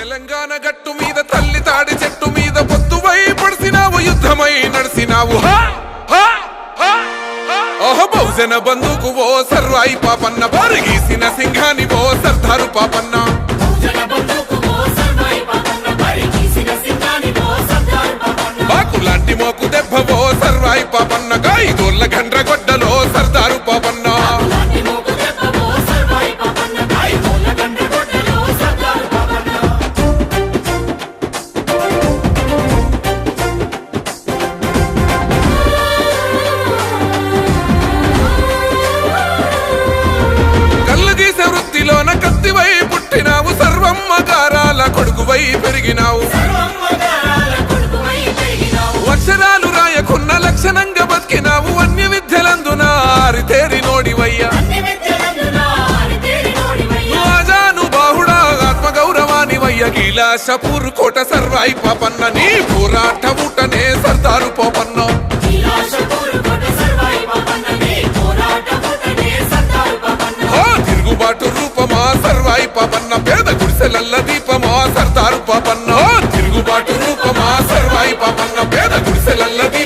తెలంగాణ గట్టు మీద తల్లి తాడి చెట్టు మీద పొత్తువై పడిసినావు యుద్ధమై నడిసినావు బహుజన బంధుకు ఓ సర్వాయి పాపన్న పరిగీసిన సింహాని ఓ సర్దారు పాపన్న బాకులాంటి మోకు దెబ్బ ఓ సర్వాయి పాపన్న గాయిదోళ్ళ గండ్ర గొడ్డలో సర్దారు పాపన్న కత్తివై పుట్టినావు సర్వమ్మ గారాల కొడుకువై పెరిగినావు అక్షరాలు రాయకున్న లక్షణంగా బతికినావు అన్య విద్యలందున ఆరితేరి నోడివయ్యా ఆజాను బాహుడా ఆత్మగౌరవానివయ్య గీలాషపూర్ కోట సర్వాయి పాపన్న నీ పోరాట ఊటనే సర్దారు పోపన్న తిరుగుబాటు రూపమా సర్వాయి పాపన్న పేద గుడిసెలల్ల దీపమా సర్దారు పాపన్న తిరుగుబాటు రూపమా సర్వాయి పాపన్న పేద గుడిసెలల్ల దీపమా